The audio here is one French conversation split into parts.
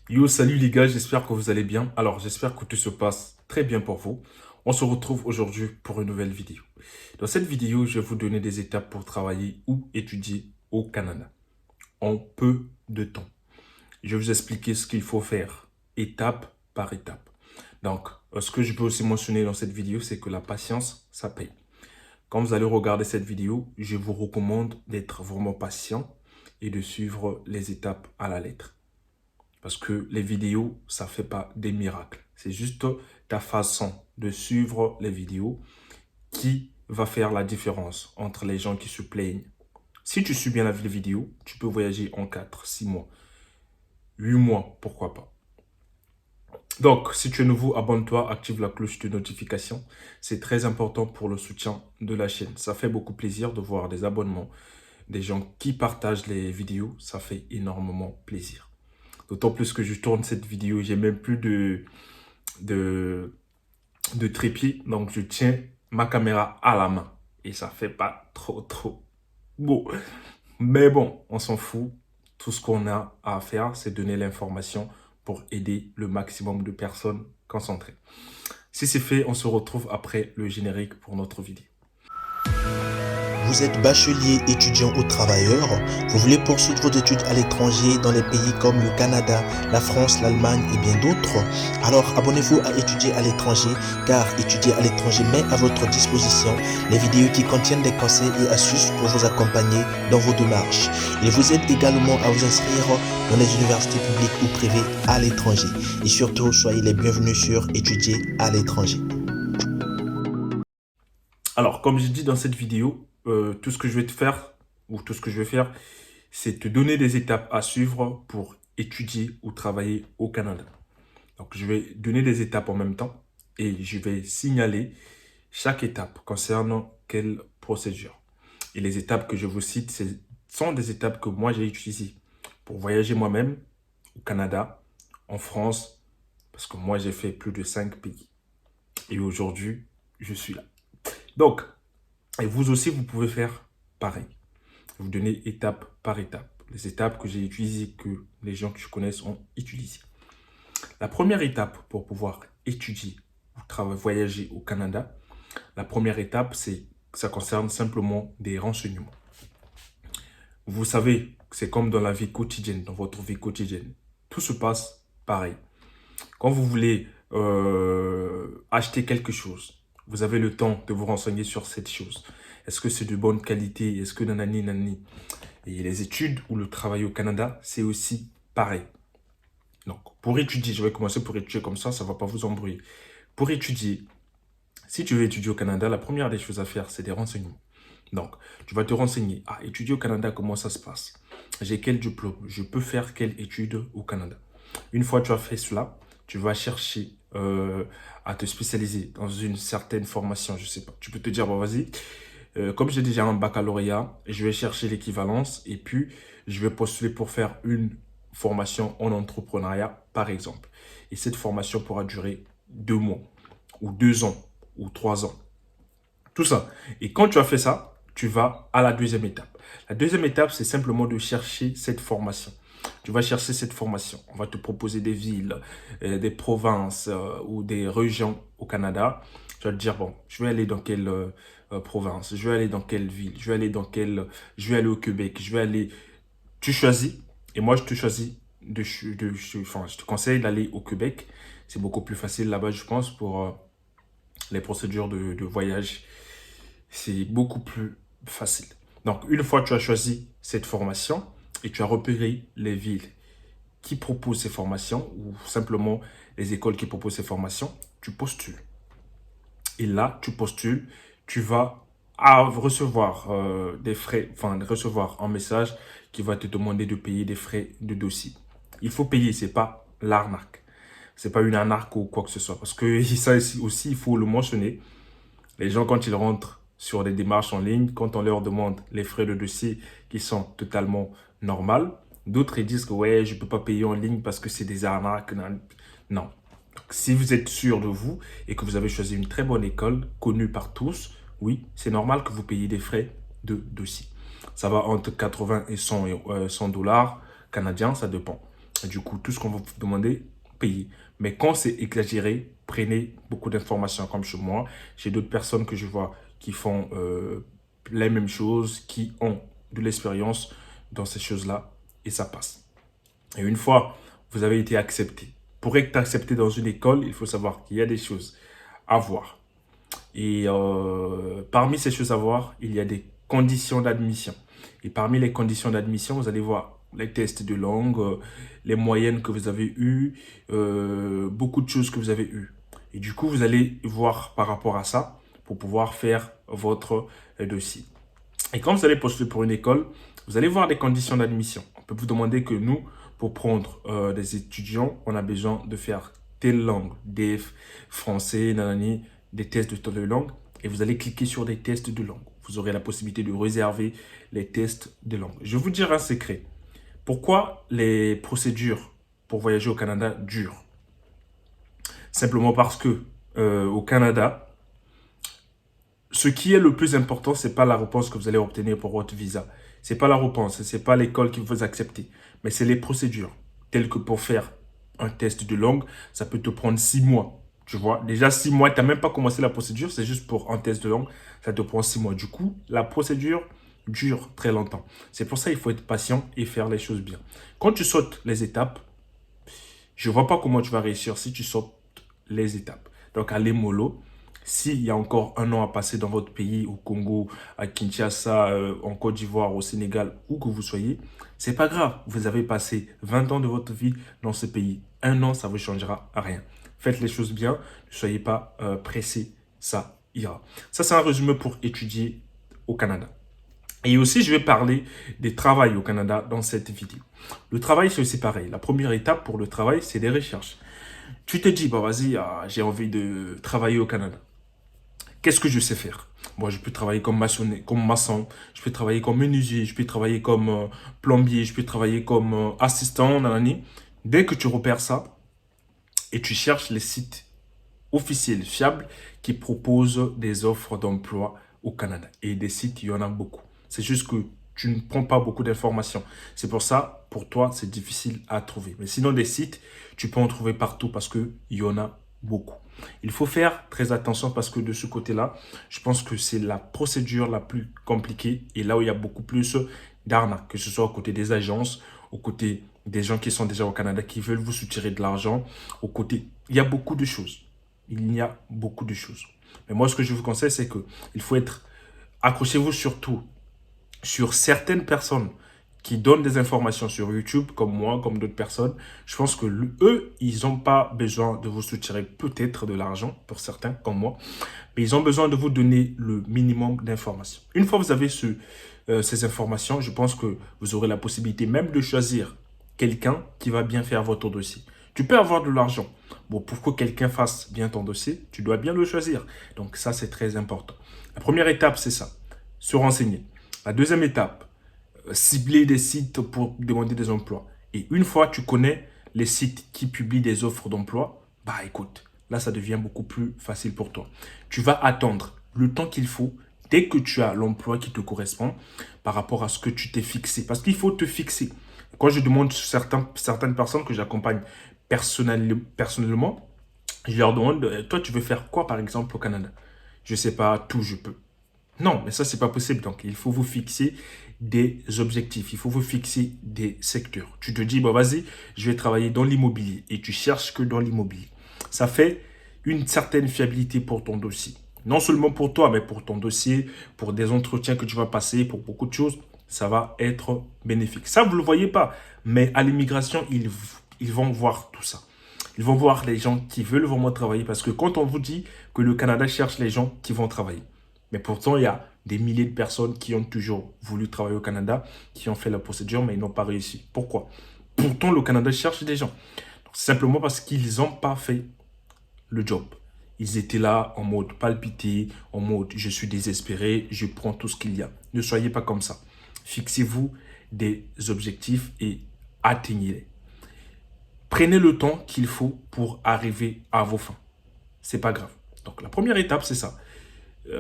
Yo, salut les gars, j'espère que vous allez bien. Alors, j'espère que tout se passe très bien pour vous. On se retrouve aujourd'hui pour une nouvelle vidéo. Dans cette vidéo, je vais vous donner des étapes pour travailler ou étudier au Canada en peu de temps. Je vais vous expliquer ce qu'il faut faire étape par étape. Donc, ce que je peux aussi mentionner dans cette vidéo, c'est que la patience, ça paye. Quand vous allez regarder cette vidéo, je vous recommande d'être vraiment patient et de suivre les étapes à la lettre. Parce que les vidéos, ça ne fait pas des miracles. C'est juste ta façon de suivre les vidéos qui va faire la différence entre les gens qui se plaignent. Si tu suis bien la vidéo, tu peux voyager en 4, 6 mois, 8 mois, pourquoi pas. Donc, si tu es nouveau, abonne-toi, active la cloche de notification. C'est très important pour le soutien de la chaîne. Ça fait beaucoup plaisir de voir des abonnements, des gens qui partagent les vidéos. Ça fait énormément plaisir. D'autant plus que je tourne cette vidéo, j'ai même plus de, de trépied. Donc, je tiens ma caméra à la main. Et ça fait pas trop beau. Mais bon, on s'en fout. Tout ce qu'on a à faire, c'est donner l'information pour aider le maximum de personnes concentrées. Si c'est fait, on se retrouve après le générique pour notre vidéo. Vous êtes bachelier, étudiant ou travailleur, vous voulez poursuivre vos études à l'étranger dans les pays comme le Canada, la France, l'Allemagne et bien d'autres? Alors abonnez-vous à Étudier à l'étranger car Étudier à l'étranger met à votre disposition les vidéos qui contiennent des conseils et astuces pour vous accompagner dans vos démarches. Il vous aide également à vous inscrire dans les universités publiques ou privées à l'étranger. Et surtout, soyez les bienvenus sur Étudier à l'étranger. Alors, comme j'ai dit dans cette vidéo, tout ce que je vais te faire, ou tout ce que je vais faire, c'est te donner des étapes à suivre pour étudier ou travailler au Canada. Donc, je vais donner des étapes en même temps et je vais signaler chaque étape concernant quelle procédure. Et les étapes que je vous cite, ce sont des étapes que moi j'ai utilisées pour voyager moi-même au Canada, en France, parce que moi j'ai fait plus de 5 pays. Et aujourd'hui, je suis là. Donc, et vous aussi, vous pouvez faire pareil. Vous donner étape par étape. Les étapes que j'ai utilisées, que les gens que je connais ont utilisées. La première étape pour pouvoir étudier ou voyager au Canada, la première étape, ça concerne simplement des renseignements. Vous savez, c'est comme dans la vie quotidienne, dans votre vie quotidienne. Tout se passe pareil. Quand vous voulez acheter quelque chose, vous avez le temps de vous renseigner sur cette chose. Est-ce que c'est de bonne qualité? Est-ce que nanani, nanani? Et les études ou le travail au Canada, c'est aussi pareil. Donc, pour étudier, je vais commencer pour étudier comme ça ne va pas vous embrouiller. Pour étudier, si tu veux étudier au Canada, la première des choses à faire, c'est des renseignements. Donc, tu vas te renseigner. Ah, étudier au Canada, comment ça se passe? J'ai quel diplôme? Je peux faire quelle étude au Canada? Une fois que tu as fait cela, tu vas chercher à te spécialiser dans une certaine formation. Je sais pas. Tu peux te dire, bon, vas-y, comme j'ai déjà un baccalauréat, je vais chercher l'équivalence et puis je vais postuler pour faire une formation en entrepreneuriat, par exemple. Et cette formation pourra durer 2 mois ou 2 ans ou 3 ans. Tout ça. Et quand tu as fait ça, tu vas à la deuxième étape. La deuxième étape, c'est simplement de chercher cette formation. Tu vas chercher cette formation. On va te proposer des villes, des provinces ou des régions au Canada. Tu vas te dire, bon, je vais aller dans quelle province, je vais aller dans quelle ville, je vais aller dans quelle... Je vais aller au Québec, je vais aller... Tu choisis. Et moi, je te choisis enfin, je te conseille d'aller au Québec. C'est beaucoup plus facile là-bas, je pense, pour les procédures de voyage. C'est beaucoup plus facile. Donc, une fois que tu as choisi cette formation et tu as repéré les villes qui proposent ces formations ou simplement les écoles qui proposent ces formations, tu postules. Et là, tu postules, tu vas recevoir des frais, enfin recevoir un message qui va te demander de payer des frais de dossier. Il faut payer, c'est pas l'arnaque. C'est pas une arnaque ou quoi que ce soit. Parce que ça aussi, il faut le mentionner. Les gens, quand ils rentrent sur des démarches en ligne, quand on leur demande les frais de dossier qui sont totalement normales, d'autres ils disent que ouais, je ne peux pas payer en ligne parce que c'est des arnaques. Non. Donc, si vous êtes sûr de vous et que vous avez choisi une très bonne école, connue par tous, oui, c'est normal que vous payiez des frais de dossier. Ça va entre 80 et 100 $canadiens, ça dépend. Et du coup, tout ce qu'on va vous demander, payez. Mais quand c'est exagéré, prenez beaucoup d'informations comme chez moi. J'ai d'autres personnes que je vois qui font les mêmes choses, qui ont de l'expérience dans ces choses-là et ça passe. Et une fois, vous avez été accepté. Pour être accepté dans une école, il faut savoir qu'il y a des choses à voir. Et parmi ces choses à voir, il y a des conditions d'admission. Et parmi les conditions d'admission, vous allez voir les tests de langue, les moyennes que vous avez eues, beaucoup de choses que vous avez eues. Et du coup, vous allez voir par rapport à ça pour pouvoir faire votre dossier. Et quand vous allez postuler pour une école, vous allez voir des conditions d'admission. On peut vous demander que nous, pour prendre des étudiants, on a besoin de faire telle langue, DEF, français, nanani, des tests de langue. Et vous allez cliquer sur des tests de langue. Vous aurez la possibilité de réserver les tests de langue. Je vais vous dire un secret. Pourquoi les procédures pour voyager au Canada durent? Simplement parce que au Canada, ce qui est le plus important, ce n'est pas la réponse que vous allez obtenir pour votre visa. Ce n'est pas la réponse, ce n'est pas l'école qui vous accepter. Mais c'est les procédures. Telles que pour faire un test de langue, ça peut te prendre 6 mois. Tu vois, déjà 6 mois, tu n'as même pas commencé la procédure, c'est juste pour un test de langue, ça te prend 6 mois. Du coup, la procédure dure très longtemps. C'est pour ça qu'il faut être patient et faire les choses bien. Quand tu sautes les étapes, je ne vois pas comment tu vas réussir si tu sautes les étapes. Donc, allez mollo. S'il y a encore un an à passer dans votre pays, au Congo, à Kinshasa, en Côte d'Ivoire, au Sénégal, où que vous soyez, c'est pas grave. Vous avez passé 20 ans de votre vie dans ce pays. Un an, ça ne vous changera rien. Faites les choses bien. Ne soyez pas pressés. Ça ira. Ça, c'est un résumé pour étudier au Canada. Et aussi, je vais parler des travails au Canada dans cette vidéo. Le travail, c'est aussi pareil. La première étape pour le travail, c'est des recherches. Tu te dis, bah vas-y, j'ai envie de travailler au Canada. Qu'est-ce que je sais faire? Moi, je peux travailler comme maçon, je peux travailler comme menuisier, je peux travailler comme plombier, je peux travailler comme assistant, nanani. Dès que tu repères ça et tu cherches les sites officiels, fiables, qui proposent des offres d'emploi au Canada. Et des sites, il y en a beaucoup. C'est juste que tu ne prends pas beaucoup d'informations. C'est pour ça, pour toi, c'est difficile à trouver. Mais sinon, des sites, tu peux en trouver partout parce qu'il y en a beaucoup. Il faut faire très attention parce que de ce côté-là, je pense que c'est la procédure la plus compliquée et là où il y a beaucoup plus d'arnaques, que ce soit aux côtés des agences, aux côtés des gens qui sont déjà au Canada, qui veulent vous soutirer de l'argent, aux côtés... Il y a beaucoup de choses. Il y a beaucoup de choses. Mais moi, ce que je vous conseille, c'est qu'il faut être... Accrochez-vous surtout sur certaines personnes qui donnent des informations sur YouTube, comme moi, comme d'autres personnes. Je pense que eux, ils n'ont pas besoin de vous soutirer peut-être de l'argent, pour certains, comme moi, mais ils ont besoin de vous donner le minimum d'informations. Une fois que vous avez ces informations, je pense que vous aurez la possibilité même de choisir quelqu'un qui va bien faire votre dossier. Tu peux avoir de l'argent. Bon, pour que quelqu'un fasse bien ton dossier, tu dois bien le choisir. Donc ça, c'est très important. La première étape, c'est ça, se renseigner. La deuxième étape, cibler des sites pour demander des emplois. Et une fois que tu connais les sites qui publient des offres d'emploi, bah écoute, là ça devient beaucoup plus facile pour toi. Tu vas attendre le temps qu'il faut dès que tu as l'emploi qui te correspond par rapport à ce que tu t'es fixé. Parce qu'il faut te fixer. Quand je demande certaines personnes que j'accompagne personnellement, je leur demande, toi tu veux faire quoi par exemple au Canada? Je ne sais pas, tout je peux. Non, mais ça, c'est pas possible. Donc, il faut vous fixer des objectifs. Il faut vous fixer des secteurs. Tu te dis, bah, vas-y, je vais travailler dans l'immobilier. Et tu cherches que dans l'immobilier. Ça fait une certaine fiabilité pour ton dossier. Non seulement pour toi, mais pour ton dossier, pour des entretiens que tu vas passer, pour beaucoup de choses. Ça va être bénéfique. Ça, vous ne le voyez pas. Mais à l'immigration, ils vont voir tout ça. Ils vont voir les gens qui veulent vraiment travailler. Parce que quand on vous dit que le Canada cherche les gens qui vont travailler, mais pourtant, il y a des milliers de personnes qui ont toujours voulu travailler au Canada, qui ont fait la procédure, mais ils n'ont pas réussi. Pourquoi? Pourtant, le Canada cherche des gens. Donc, simplement parce qu'ils n'ont pas fait le job. Ils étaient là en mode palpité, en mode je suis désespéré, je prends tout ce qu'il y a. Ne soyez pas comme ça. Fixez-vous des objectifs et atteignez-les. Prenez le temps qu'il faut pour arriver à vos fins. C'est pas grave. Donc, la première étape, c'est ça.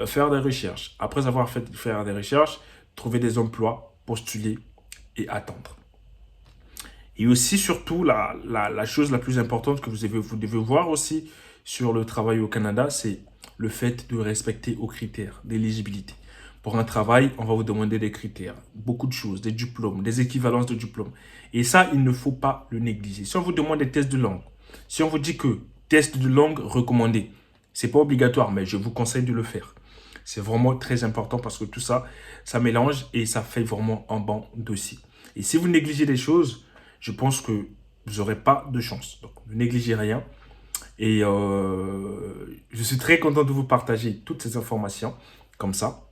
Faire des recherches. Après avoir faire des recherches, trouver des emplois, postuler et attendre. Et aussi, surtout, la chose la plus importante que vous devez voir aussi sur le travail au Canada, c'est le fait de respecter aux critères d'éligibilité. Pour un travail, on va vous demander des critères, beaucoup de choses, des diplômes, des équivalences de diplômes. Et ça, il ne faut pas le négliger. Si on vous demande des tests de langue, si on vous dit que test de langue recommandé, c'est pas obligatoire, mais je vous conseille de le faire. C'est vraiment très important parce que tout ça, ça mélange et ça fait vraiment un bon dossier. Et si vous négligez des choses, je pense que vous n'aurez pas de chance. Donc, ne négligez rien. Et je suis très content de vous partager toutes ces informations comme ça.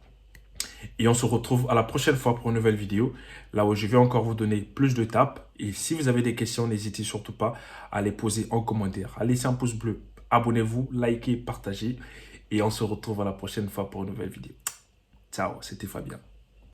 Et on se retrouve à la prochaine fois pour une nouvelle vidéo, là où je vais encore vous donner plus d'étapes. Et si vous avez des questions, n'hésitez surtout pas à les poser en commentaire. À laisser un pouce bleu, abonnez-vous, likez, partagez. Et on se retrouve à la prochaine fois pour une nouvelle vidéo. Ciao, c'était Fabien.